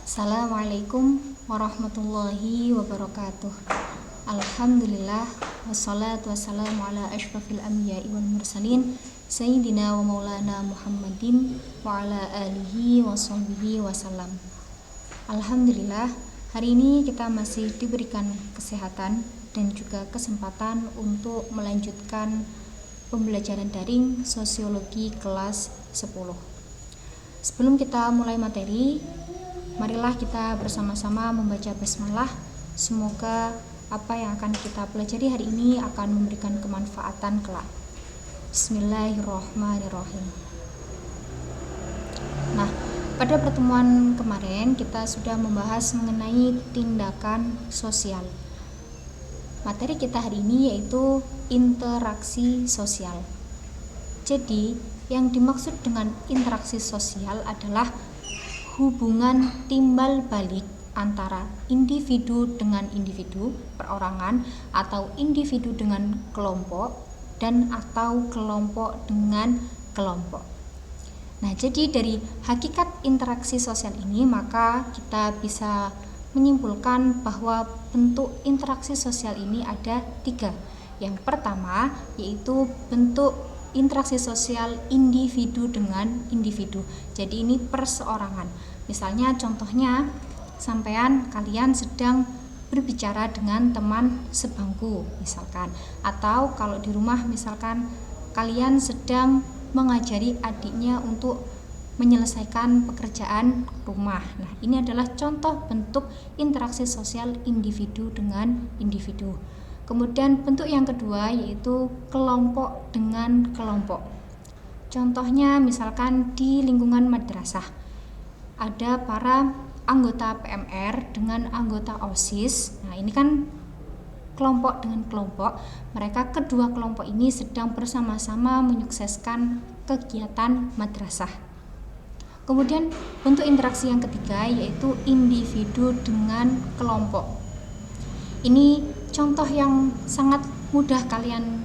Assalamualaikum warahmatullahi wabarakatuh. Alhamdulillah wassalatu wassalamu ala asyrafil anbiya'i wal mursalin sayyidina wa maulana Muhammadin wa ala alihi wa sahbihi wasallam. Alhamdulillah, hari ini kita masih diberikan kesehatan dan juga kesempatan untuk melanjutkan pembelajaran daring sosiologi kelas 10. Sebelum kita mulai materi, marilah kita bersama-sama membaca basmalah. Semoga apa yang akan kita pelajari hari ini akan memberikan kemanfaatan kelak. Bismillahirrahmanirrahim. Nah, pada pertemuan kemarin kita sudah membahas mengenai tindakan sosial. Materi kita hari ini yaitu interaksi sosial. Jadi, yang dimaksud dengan interaksi sosial adalah hubungan timbal balik antara individu dengan individu, perorangan, atau individu dengan kelompok, dan atau kelompok dengan kelompok. Nah, jadi dari hakikat interaksi sosial ini, maka kita bisa menyimpulkan bahwa bentuk interaksi sosial ini ada 3. Yang pertama yaitu bentuk interaksi sosial individu dengan individu. Jadi ini perseorangan. Misalnya contohnya kalian sedang berbicara dengan teman sebangku misalkan, atau kalau di rumah misalkan kalian sedang mengajari adiknya untuk menyelesaikan pekerjaan rumah. Nah, ini adalah contoh bentuk interaksi sosial individu dengan individu. Kemudian bentuk yang kedua yaitu kelompok dengan kelompok. Contohnya misalkan di lingkungan madrasah ada para anggota PMR dengan anggota OSIS. Nah, ini kan kelompok dengan kelompok. Mereka kedua kelompok ini sedang bersama-sama menyukseskan kegiatan madrasah. Kemudian bentuk interaksi yang ketiga yaitu individu dengan kelompok. Ini contoh yang sangat mudah kalian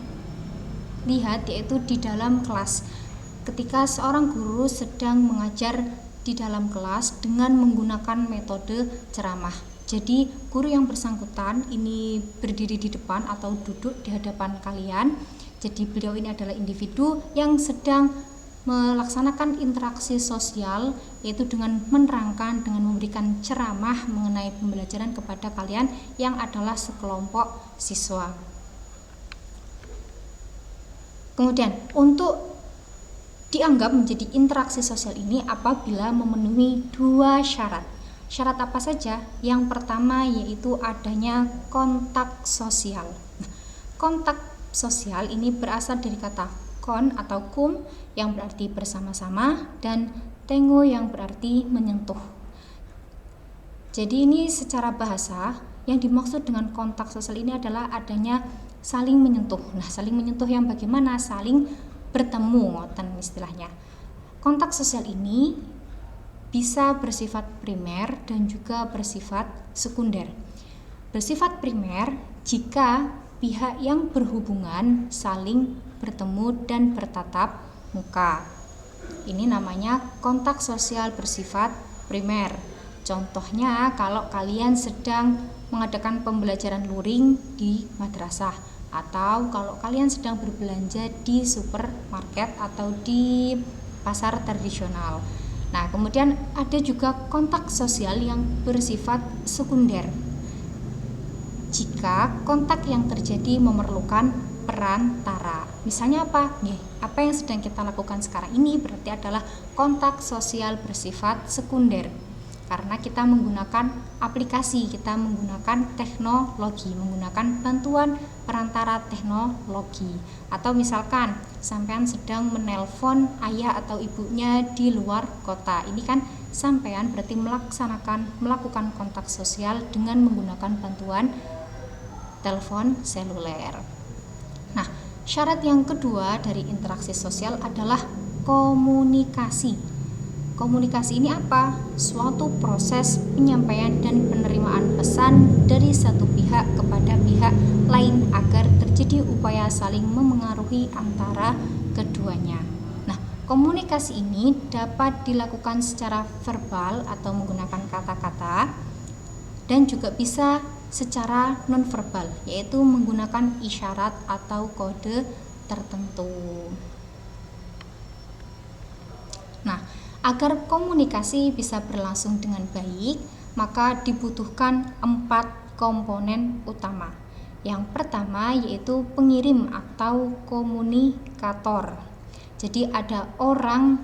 lihat yaitu di dalam kelas. Ketika seorang guru sedang mengajar di dalam kelas dengan menggunakan metode ceramah. Jadi guru yang bersangkutan ini berdiri di depan atau duduk di hadapan kalian. Jadi beliau ini adalah individu yang sedang melaksanakan interaksi sosial, yaitu dengan menerangkan, dengan memberikan ceramah mengenai pembelajaran kepada kalian yang adalah sekelompok siswa. Kemudian untuk dianggap menjadi interaksi sosial ini apabila memenuhi 2 syarat. Syarat apa saja? Yang pertama yaitu adanya kontak sosial. Kontak sosial ini berasal dari kata kon atau kum yang berarti bersama-sama dan tengo yang berarti menyentuh. Jadi ini secara bahasa yang dimaksud dengan kontak sosial ini adalah adanya saling menyentuh. Nah, saling menyentuh yang bagaimana? Saling bertemu, ngoten istilahnya. Kontak sosial ini bisa bersifat primer dan juga bersifat sekunder. Bersifat primer jika pihak yang berhubungan saling bertemu dan bertatap muka. Ini namanya kontak sosial bersifat primer. Contohnya kalau kalian sedang mengadakan pembelajaran luring di madrasah, atau kalau kalian sedang berbelanja di supermarket atau di pasar tradisional. Nah, kemudian ada juga kontak sosial yang bersifat sekunder. Jika kontak yang terjadi memerlukan perantara. Misalnya apa? Apa yang sedang kita lakukan sekarang ini berarti adalah kontak sosial bersifat sekunder. Karena kita menggunakan aplikasi, kita menggunakan teknologi, menggunakan bantuan perantara teknologi. Atau misalkan sampean sedang menelpon ayah atau ibunya di luar kota. Ini kan sampean berarti melakukan kontak sosial dengan menggunakan bantuan telepon seluler. Nah, syarat yang kedua dari interaksi sosial adalah komunikasi. Komunikasi ini apa? Suatu proses penyampaian dan penerimaan pesan dari satu pihak kepada pihak lain agar terjadi upaya saling memengaruhi antara keduanya. Nah, komunikasi ini dapat dilakukan secara verbal atau menggunakan kata-kata dan juga bisa secara nonverbal, yaitu menggunakan isyarat atau kode tertentu. Nah, agar komunikasi bisa berlangsung dengan baik, maka dibutuhkan 4 komponen utama. Yang pertama yaitu pengirim atau komunikator. Jadi ada orang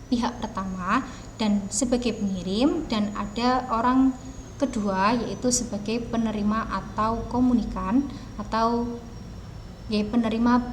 pihak pertama dan sebagai pengirim, dan ada orang kedua yaitu sebagai penerima atau komunikan atau penerima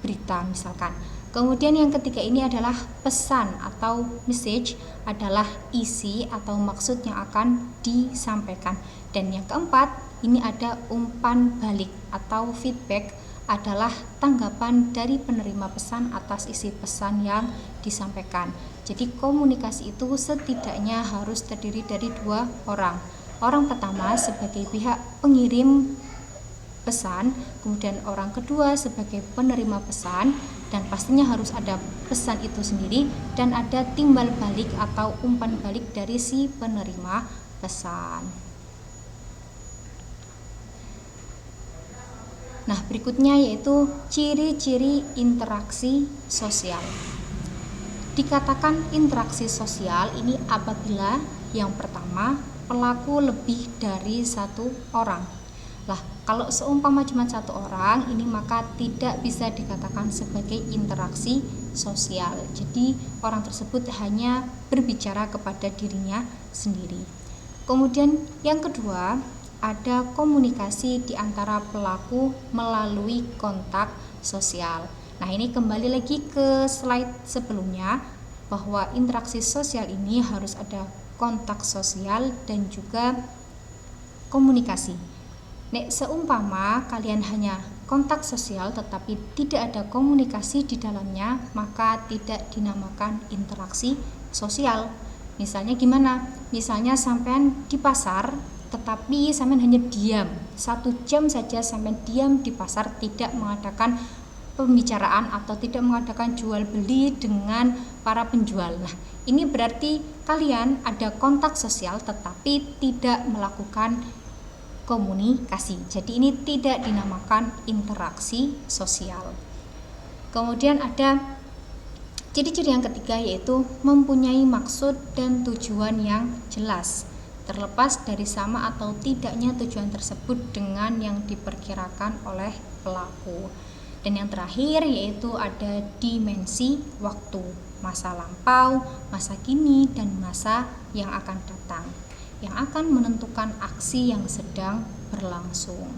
berita misalkan. Kemudian yang ketiga ini adalah pesan atau message, adalah isi atau maksud yang akan disampaikan. Dan yang keempat ini ada umpan balik atau feedback, adalah tanggapan dari penerima pesan atas isi pesan yang disampaikan. Jadi komunikasi itu setidaknya harus terdiri dari 2 orang. Orang pertama sebagai pihak pengirim pesan, kemudian orang kedua sebagai penerima pesan, dan pastinya harus ada pesan itu sendiri dan ada timbal balik atau umpan balik dari si penerima pesan. Nah, berikutnya yaitu ciri-ciri interaksi sosial. Dikatakan interaksi sosial ini apabila yang pertama pelaku lebih dari 1 orang. Lah, kalau seumpama cuma 1 orang ini maka tidak bisa dikatakan sebagai interaksi sosial. Jadi orang tersebut hanya berbicara kepada dirinya sendiri. Kemudian yang kedua, ada komunikasi di antara pelaku melalui kontak sosial. Nah, ini kembali lagi ke slide sebelumnya bahwa interaksi sosial ini harus ada kontak sosial dan juga komunikasi. Nek seumpama kalian hanya kontak sosial tetapi tidak ada komunikasi di dalamnya, maka tidak dinamakan interaksi sosial. Misalnya gimana? Misalnya sampean di pasar tetapi sampean hanya diam 1 jam saja, sampean diam di pasar, tidak mengadakan pembicaraan atau tidak mengadakan jual beli dengan para penjual. Nah, ini berarti kalian ada kontak sosial tetapi tidak melakukan komunikasi. Jadi ini tidak dinamakan interaksi sosial. Kemudian ada ciri-ciri yang ketiga yaitu mempunyai maksud dan tujuan yang jelas, terlepas dari sama atau tidaknya tujuan tersebut dengan yang diperkirakan oleh pelaku. Dan yang terakhir yaitu ada dimensi waktu, masa lampau, masa kini, dan masa yang akan datang, yang akan menentukan aksi yang sedang berlangsung.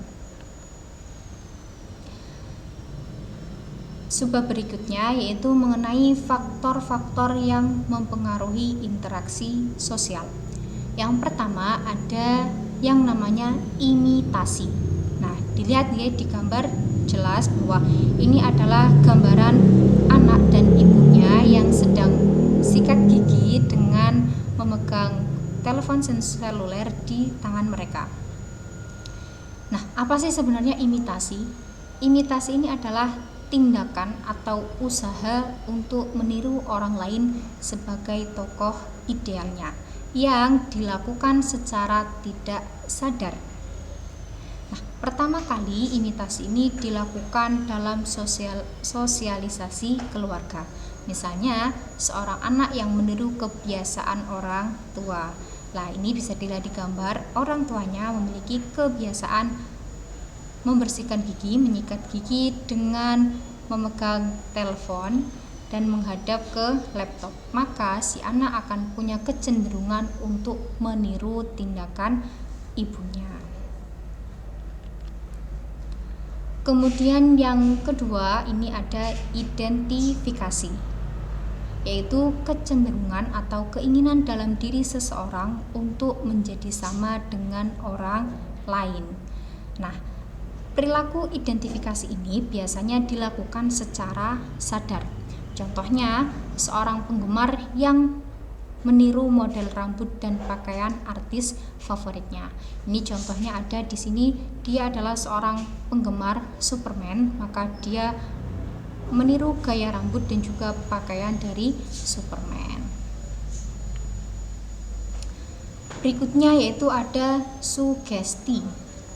Subbab berikutnya yaitu mengenai faktor-faktor yang mempengaruhi interaksi sosial. Yang pertama ada yang namanya imitasi. Nah, dilihat ya di gambar jelas bahwa ini adalah gambaran anak dan ibunya yang sedang sikat gigi dengan memegang telepon seluler di tangan mereka. Nah, apa sih sebenarnya imitasi? Imitasi ini adalah tindakan atau usaha untuk meniru orang lain sebagai tokoh idealnya yang dilakukan secara tidak sadar. Nah, pertama kali imitasi ini dilakukan dalam sosialisasi keluarga. Misalnya, seorang anak yang meniru kebiasaan orang tua. Nah, ini bisa dilihat di gambar, orang tuanya memiliki kebiasaan membersihkan gigi, menyikat gigi dengan memegang telepon dan menghadap ke laptop. Maka si anak akan punya kecenderungan untuk meniru tindakan ibunya. Kemudian yang kedua ini ada identifikasi, yaitu kecenderungan atau keinginan dalam diri seseorang untuk menjadi sama dengan orang lain. Nah, perilaku identifikasi ini biasanya dilakukan secara sadar. Contohnya, seorang penggemar yang meniru model rambut dan pakaian artis favoritnya. Ini contohnya ada di sini, dia adalah seorang penggemar Superman, maka dia meniru gaya rambut dan juga pakaian dari Superman. Berikutnya yaitu ada sugesti.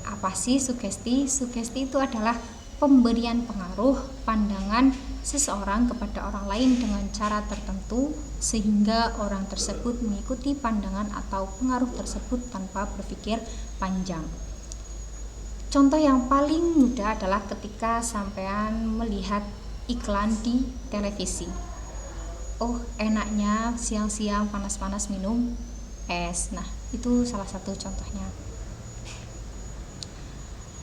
Apa sih sugesti? Sugesti itu adalah pemberian pengaruh pandangan seseorang kepada orang lain dengan cara tertentu sehingga orang tersebut mengikuti pandangan atau pengaruh tersebut tanpa berpikir panjang. Contoh yang paling mudah adalah ketika sampean melihat iklan di televisi. Oh, enaknya siang-siang panas-panas minum es. Nah, itu salah satu contohnya.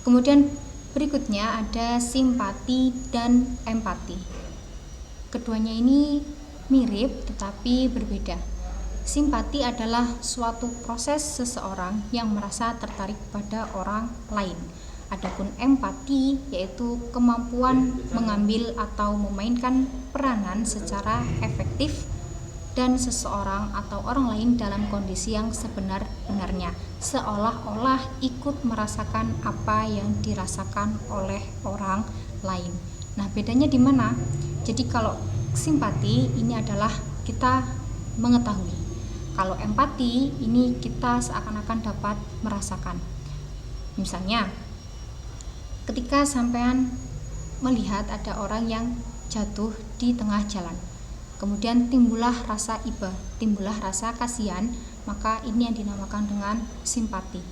Kemudian berikutnya ada simpati dan empati. Keduanya ini mirip tetapi berbeda. Simpati adalah suatu proses seseorang yang merasa tertarik pada orang lain. Adapun empati yaitu kemampuan mengambil atau memainkan peranan secara efektif dan seseorang atau orang lain dalam kondisi yang sebenar-benarnya, seolah-olah ikut merasakan apa yang dirasakan oleh orang lain. Nah, bedanya di mana? Jadi kalau simpati ini adalah kita mengetahui. Kalau empati ini kita seakan-akan dapat merasakan. Misalnya, ketika sampean melihat ada orang yang jatuh di tengah jalan, kemudian timbullah rasa iba, timbullah rasa kasihan, maka ini yang dinamakan dengan simpati.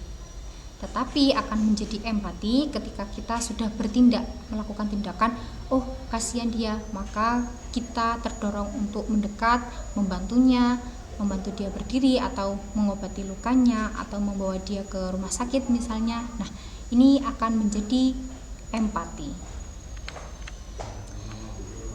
Tetapi akan menjadi empati ketika kita sudah bertindak, melakukan tindakan, oh kasihan dia, maka kita terdorong untuk mendekat, membantunya, membantu dia berdiri atau mengobati lukanya atau membawa dia ke rumah sakit misalnya. Nah, ini akan menjadi empati.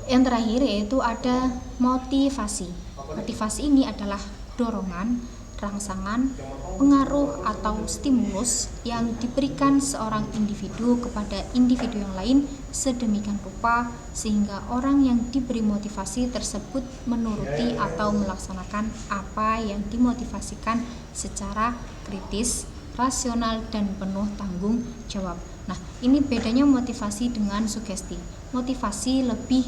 Yang terakhir yaitu ada motivasi. Motivasi ini adalah dorongan, rangsangan, pengaruh atau stimulus yang diberikan seorang individu kepada individu yang lain sedemikian rupa sehingga orang yang diberi motivasi tersebut menuruti atau melaksanakan apa yang dimotivasikan secara kritis, rasional, dan penuh tanggung jawab. Nah, ini bedanya motivasi dengan sugesti. Motivasi lebih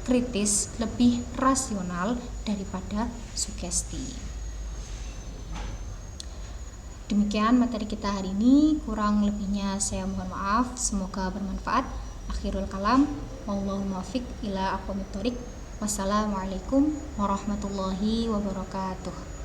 kritis, lebih rasional daripada sugesti. Demikian materi kita hari ini, kurang lebihnya saya mohon maaf, semoga bermanfaat. Akhirul kalam, wallahul muwaffiq ila aqwamit thoriq. Wassalamualaikum warahmatullahi wabarakatuh.